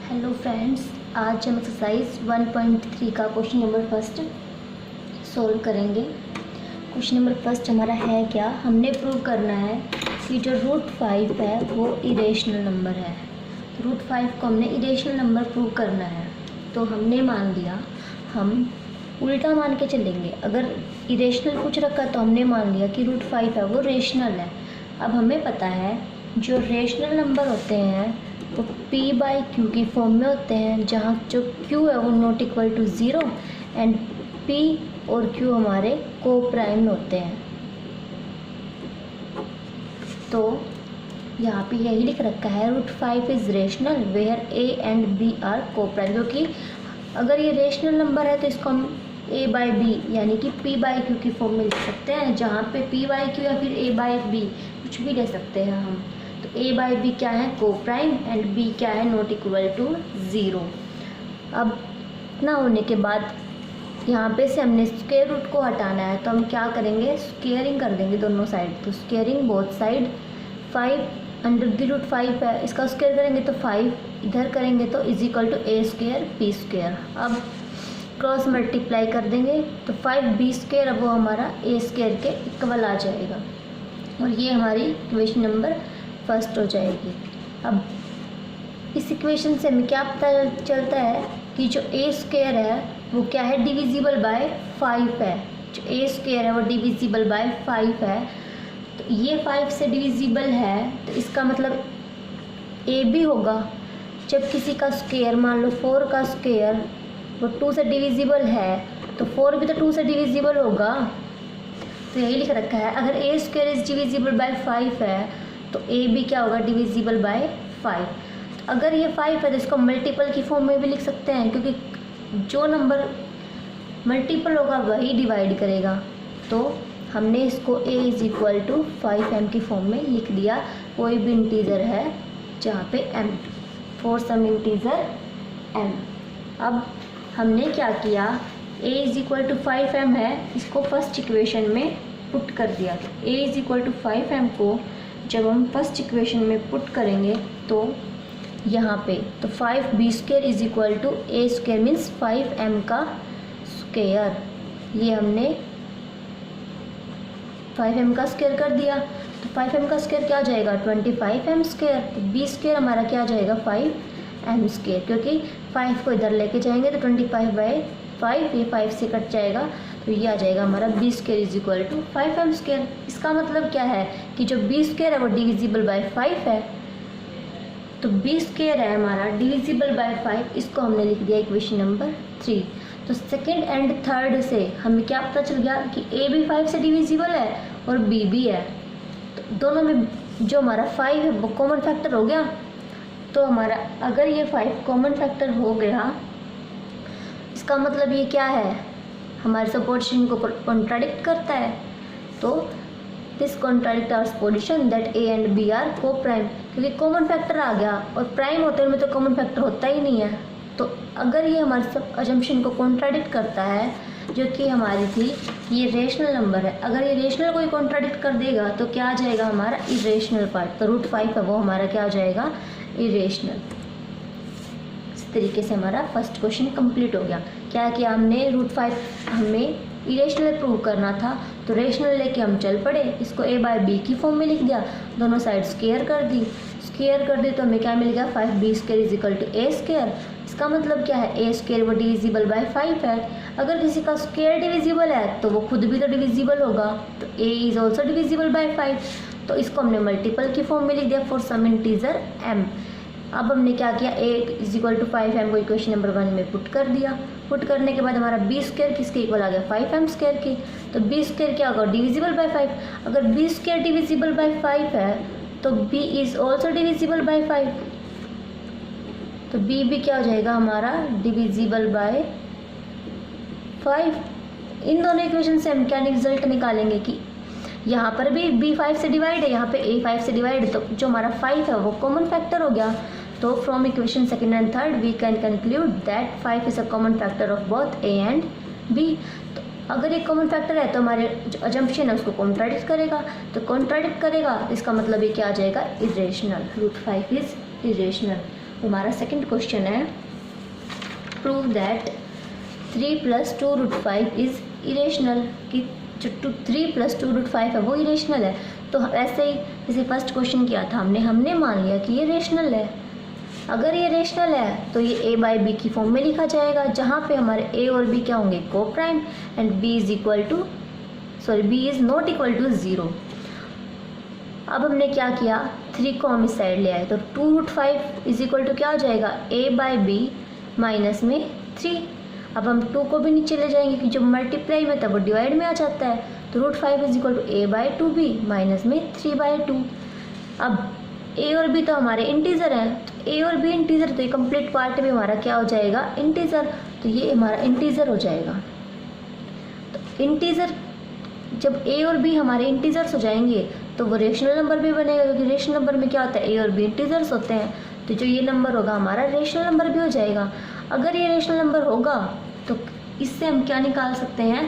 Hello friends, आज हम exercise 1.3 का क्वेश्चन नंबर फर्स्ट सोल्व करेंगे। क्वेश्चन नंबर फर्स्ट हमारा है क्या, हमने प्रूव करना है कि जो रूट 5 है वो इरेशनल नंबर है। रूट 5 को हमने इरेशनल नंबर प्रूव करना है, तो हमने मान लिया, हम उल्टा मान के चलेंगे। अगर इरेशनल पूछ रखा तो हमने मान लिया कि रूट 5 है वो रेशनल है। अब हमें पता है जो रेशनल नंबर होते हैं वो p बाई क्यू की फॉर्म में होते हैं, जहाँ जो q है वो not equal to 0 and p और q हमारे को प्राइम में होते हैं। तो यहाँ पे यही लिख रखा है root 5 is rational where a and b are coprime, क्योंकि अगर ये रेशनल नंबर है तो इसको हम a बाई बी यानी कि p बाई क्यू की फॉर्म में लिख सकते हैं, जहाँ पे p बाई क्यू या फिर a बाई बी कुछ भी ले सकते हैं हम। तो a बाई बी क्या है, को प्राइम, एंड b क्या है, नॉट इक्वल टू 0। अब इतना होने के बाद यहाँ पे से हमने स्क्वायर रूट को हटाना है, तो हम क्या करेंगे, स्क्वायरिंग कर देंगे दोनों साइड। तो squaring both side, 5 under the root 5 है, इसका स्क्वायर करेंगे तो 5, इधर करेंगे तो is equal to a square p square. अब क्रॉस मल्टीप्लाई कर देंगे तो 5b स्क्वायर, अब वो हमारा a स्क्वायर के इक्वल आ जाएगा, और ये हमारी इक्वेशन नंबर फर्स्ट हो जाएगी। अब इस इक्वेशन से हमें क्या पता चलता है कि जो a स्क्वायर है वो क्या है, डिविजिबल बाय 5 है। जो a स्क्वायर है वो डिविजिबल बाय 5 है, तो ये 5 से डिविजिबल है, तो इसका मतलब a भी होगा। जब किसी का स्क्वायर, मान लो 4 का स्क्वायर वो 2 से डिविजिबल है, तो 4 भी तो 2 से डिविजिबल होगा। तो यही लिख रखा है, अगर a square is divisible by 5 है तो a भी क्या होगा, डिविजिबल बाय 5। अगर ये 5 है तो इसको मल्टीपल की फॉर्म में भी लिख सकते हैं, क्योंकि जो नंबर मल्टीपल होगा वही डिवाइड करेगा। तो हमने इसको a is equal to 5m की फॉर्म में लिख दिया। कोई भी इंटीजर है जहाँ पे m, for some integer m। अब हमने क्या किया, a is equal to 5m है, इसको फर्स्ट इक्वेशन में पुट कर दिया। तो a is equal to 5m को जब हम फर्स्ट इक्वेशन में पुट करेंगे तो यहाँ पे तो 5b square is equal to a square means 5m का स्क्वायर। ये हमने 5m का स्क्वायर कर दिया, तो 5m का स्क्वायर क्या आ जाएगा, 25m स्क्वायर। तो b स्क्वायर हमारा क्या आ जाएगा, 5m स्क्वायर, क्योंकि 5 को इधर लेके जाएंगे तो 25 बाई 5, ये 5 से कट जाएगा, तो ये आ जाएगा हमारा b square is equal to 5m square. इसका मतलब क्या है कि जो b स्क्वायर है वो डिविजिबल बाय 5 है, तो b स्क्वायर है हमारा डिविजिबल बाय 5, इसको हमने लिख दिया इक्वेशन नंबर 3। तो सेकेंड एंड थर्ड से हमें क्या पता चल गया कि a भी 5 से डिविजिबल है और b भी है, तो दोनों में जो हमारा 5 है वो कॉमन फैक्टर हो गया। तो हमारा अगर ये 5 कॉमन फैक्टर हो गया, इसका मतलब ये क्या है, हमारे सपोजिशन को कॉन्ट्राडिक्ट करता है। तो this contradict our supposition that a and b are coprime, क्योंकि कॉमन फैक्टर आ गया और प्राइम होते में तो कॉमन फैक्टर होता ही नहीं है। तो अगर ये हमारे सब अजम्पशन को कॉन्ट्राडिक्ट करता है, जो कि हमारी थी ये रेशनल नंबर है, अगर ये रेशनल को ही कॉन्ट्राडिक्ट कर देगा तो क्या आ जाएगा हमारा इरेशनल पार्ट। तो रूट 5 है वो हमारा क्या आ जाएगा, इरेशनल। इस तरीके से हमारा फर्स्ट क्वेश्चन कंप्लीट हो गया। क्या किया हमने, रूट 5 हमें इरेशनल प्रूव करना था, तो रेशनल लेके हम चल पड़े, इसको a बाई बी की फॉर्म में लिख दिया, दोनों साइड स्क्वायर कर दी। स्क्वायर कर दी तो हमें क्या मिल गया, 5b square is equal to a square. इसका मतलब क्या है, a स्क्वायर वो डिविजिबल बाय 5 है। अगर किसी का स्क्वायर डिविजिबल है तो वो खुद भी तो डिविजिबल होगा, तो a is also divisible by 5, तो इसको हमने मल्टीपल की फॉर्म में लिख दिया फॉर सम इंटीजर m। अब हमने क्या किया, a is equal to 5m को इक्वेशन नंबर 1 में पुट कर दिया। पुट करने के बाद हमारा b स्क्वायर किसके इक्वल आ गया, 5m स्क्वायर के। तो b स्क्वायर क्या होगा, डिविजिबल बाय 5। अगर b स्क्वायर डिविजिबल बाय 5 है तो b is also divisible by 5, तो b भी क्या हो जाएगा हमारा, डिविजिबल बाय 5। इन दोनों इक्वेशन से हम क्या रिजल्ट निकालेंगे कि यहाँ पर भी b 5 से डिवाइड है, यहाँ पे a 5 से डिवाइड है, तो जो हमारा 5 है वो कॉमन फैक्टर हो गया। तो from equation second and third we can conclude that 5 is a common factor of both a and b। तो अगर ये कॉमन फैक्टर है तो हमारे जो अजम्पशन है उसको कॉन्ट्राडिक्ट करेगा, तो कॉन्ट्राडिक्ट करेगा इसका मतलब ये क्या आ जाएगा, इरेशनल। Root 5 is irrational. हमारा सेकंड क्वेश्चन है, प्रूव दैट 3 + 2√5 इज़ इरेशनल, कि जो 3 + 2√5 है वो इरेशनल है। तो ऐसे ही जैसे फर्स्ट क्वेश्चन किया था हमने मान लिया कि ये रेशनल है। अगर ये रेशनल है तो ये a/b की फॉर्म में लिखा जाएगा, जहाँ पे हमारे a और b क्या होंगे, coprime, and b is not equal to 0। अब हमने क्या किया, 3 को हम इस साइड ले आए, तो 2√5 इज इक्वल टू क्या हो जाएगा, a/b माइनस में 3। अब हम 2 को भी नीचे ले जाएंगे क्योंकि जब मल्टीप्लाई में तब वो डिवाइड में आ जाता है, तो √5 is equal to a/2b minus में 3/2। अब a और b तो हमारे इंटीजर हैं, तो a और b इंटीजर, तो ये कंप्लीट पार्ट में हमारा क्या हो जाएगा, इंटीजर, तो ये हमारा इंटीजर हो जाएगा। तो इंटीजर जब a और b हमारे इंटीजर्स हो जाएंगे तो वो रेशनल नंबर भी बनेगा, क्योंकि रेशनल नंबर में क्या होता है, a और b इंटीजर्स होते हैं, तो जो ये नंबर होगा हमारा रेशनल नंबर भी हो जाएगा। अगर ये रेशनल नंबर होगा तो इससे हम क्या निकाल सकते हैं,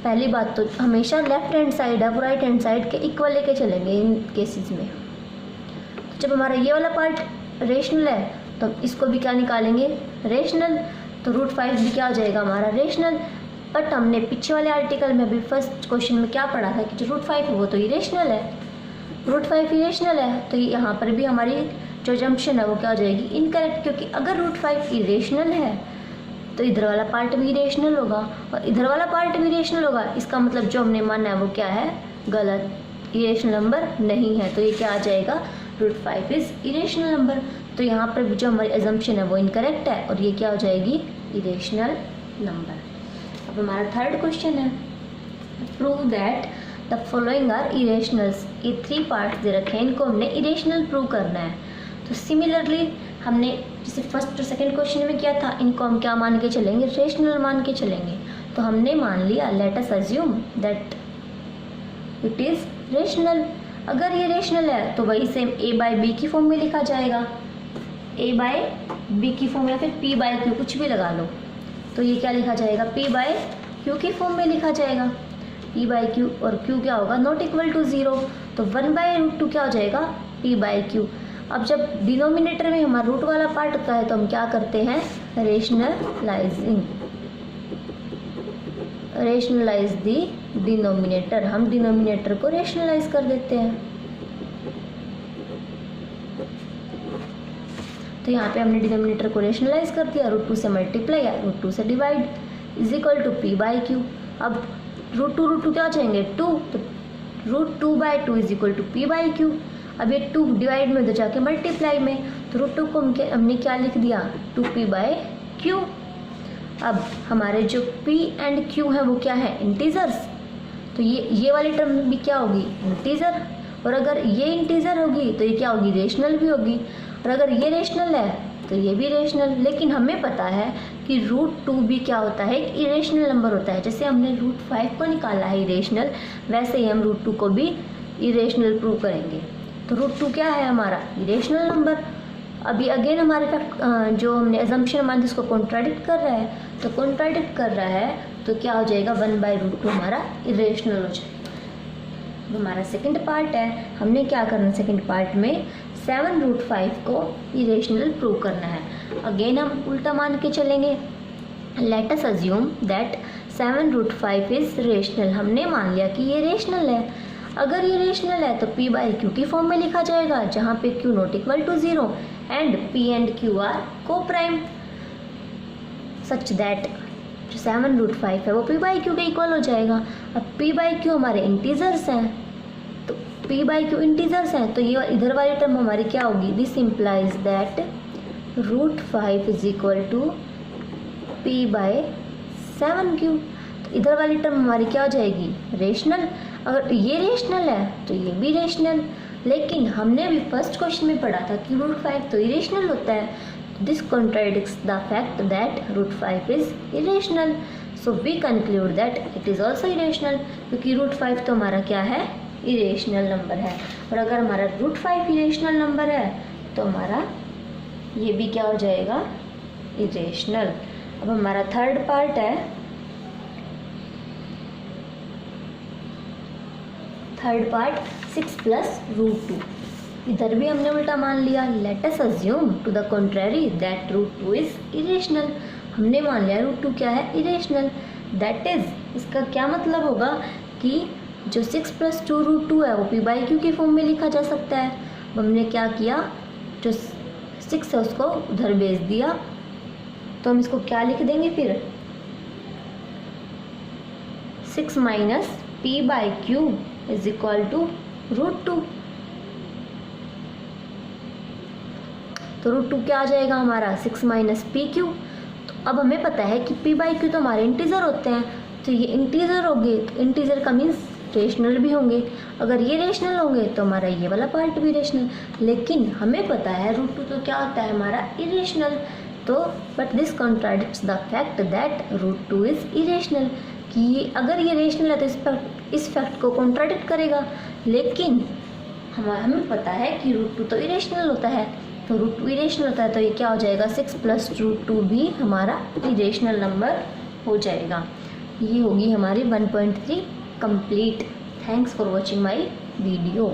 पहली बात तो हमेशा लेफ्ट हैंड साइड है वो राइट हैंड साइड के इक्वल लेके चलेंगे इन केसेस में। तो जब हमारा ये वाला पार्ट रेशनल है तो हम इसको भी क्या निकालेंगे, रेशनल, तो √5 भी क्या हो जाएगा हमारा रेशनल। बट हमने पीछे वाले आर्टिकल में अभी फर्स्ट क्वेश्चन में क्या पढ़ा था कि जो √5 है वो तो इरेशनल है, √5 इरेशनल है, तो यहाँ पर भी हमारी जो जंक्शन है वो क्या हो जाएगी, इनकरेक्ट, क्योंकि अगर √5 इरेशनल है तो इधर वाला पार्ट भी इरेशनल होगा और इधर वाला पार्ट भी इरेशनल होगा। इसका मतलब जो हमने माना है वो क्या है, गलत, इरेशनल नंबर नहीं है। तो ये क्या आ जाएगा, √5 इज़ इरेशनल नंबर। तो यहाँ पर जो हमारी एजम्पशन है वो इनकरेक्ट है और ये क्या हो जाएगी, इरेशनल नंबर। अब हमारा थर्ड क्वेश्चन है, prove that the following are irrationals. ये 3 पार्ट्स दे रखे हैं, इनको हमने इरेशनल प्रूव करना है। तो सिमिलरली हमने जैसे फर्स्ट और सेकंड क्वेश्चन में किया था, इनको हम क्या मान के चलेंगे, रेशनल मान के चलेंगे। तो हमने मान लिया, let us assume that it is rational. अगर ये रेशनल है तो वही सेम a/b की फॉर्म में लिखा जाएगा, a/b की फॉर्म या फिर p/q कुछ भी लगा लो, तो ये क्या लिखा जाएगा, p/q की फॉर्म में लिखा जाएगा। p/q और q क्या होगा, नॉट इक्वल टू 0, तो 1/√2 क्या हो जाएगा, p/q। अब जब डिनोमिनेटर में हमारा रूट वाला पार्ट होता है तो हम क्या करते हैं, रेशनलाइज दी डिनोमिनेटर, हम डिनोमिनेटर को रेशनलाइज कर देते हैं। तो यहाँ पे हमने डिनोमिनेटर को रेशनलाइज कर दिया, √2 से मल्टीप्लाई या √2 से divide is equal to p/q। अब √2 क्या हो जाएंगे, 2, तो √2/2 इज इक्वल टू p/q। अब ये 2 डिवाइड में तो जाके मल्टीप्लाई में, तो √2 को हमने क्या लिख दिया, 2p/q। अब हमारे जो p एंड q है वो क्या है, इंटीजर्स, तो ये वाली टर्म भी क्या होगी, इंटीजर, और अगर ये इंटीजर होगी तो ये क्या होगी, रेशनल भी होगी, और अगर ये रेशनल है तो ये भी रेशनल। लेकिन हमें पता है कि √2 भी क्या होता है, एक इरेशनल नंबर होता है। जैसे हमने √5 को निकाला है इरेशनल, वैसे ही हम √2 को भी इरेशनल प्रूव करेंगे। तो √2 क्या है हमारा, इरेशनल नंबर। अभी अगेन हमारे पास जो हमने एजम्पशन मान जिसको कॉन्ट्राडिक्ट कर रहा है, तो कॉन्ट्राडिक्ट कर रहा है तो क्या हो जाएगा, 1/√2 हमारा इरेशनल हो जाएगा। हमारा सेकंड पार्ट है, हमने क्या करना, सेकंड पार्ट में 7√5 को इरेशनल प्रूव करना है। अगेन हम उल्टा मान के चलेंगे, late us assume that 7√5 is rational. हमने मान लिया कि ये रेशनल है। अगर ये रेशनल है तो p/q की फॉर्म में लिखा जाएगा, जहाँ पे q not equal to 0 and p and q are coprime, such that जो 7√5 है वो p/q के इक्वल हो जाएगा। अब p/q हमारे इंटीजर्स हैं, तो p/q इंटीजर्स हैं, तो ये इधर वाली टर्म हमारी क्या होगी, this implies that √5 is equal to p/7q। तो इधर वाली टर्म हमारी क्या हो जाएगी, रेशनल। अगर ये रेशनल है तो ये भी रेशनल, लेकिन हमने अभी फर्स्ट क्वेश्चन में पढ़ा था कि √5 तो इरेशनल होता है। This contradicts the fact that √5 is irrational, so we conclude that it is also irrational, क्योंकि √5 तो हमारा क्या है, इरेशनल नंबर है। और अगर हमारा √5 इरेशनल नंबर है तो हमारा ये भी क्या हो जाएगा, इरेशनल। अब हमारा थर्ड पार्ट है, थर्ड पार्ट 6 + √2। इधर भी हमने उल्टा मान लिया। Let us assume to the contrary that root 2 is irrational. हमने मान लिया रूट 2 क्या है, इरेशनल। दैट इज, इसका क्या मतलब होगा कि जो 6 + 2 √2 है वो p/q के फॉर्म में लिखा जा सकता है। अब हमने क्या किया, जो 6 है उसको उधर भेज दिया, तो हम इसको क्या लिख देंगे फिर, 6 - p/q इज इक्वल टू √2। तो √2 क्या आ जाएगा हमारा, 6 - pq। तो अब हमें पता है कि p/q तो हमारे इंटीजर होते हैं, तो ये इंटीजर होंगे, तो इंटीजर का मीन्स रेशनल भी होंगे। अगर ये रेशनल होंगे तो हमारा ये वाला पार्ट भी रेशनल। लेकिन हमें पता है √2 तो क्या होता है हमारा, इरेशनल। तो but this contradicts the fact that √2 is irrational, कि अगर ये रेशनल है तो इस फैक्ट को कॉन्ट्राडिक्ट करेगा। लेकिन हमें पता है कि √2 तो इरेशनल होता है, तो √2 इरेशनल होता है, तो ये क्या हो जाएगा, 6 + √2 भी हमारा इरेशनल नंबर हो जाएगा। ये होगी हमारी 1.3 complete. Thanks for watching my video.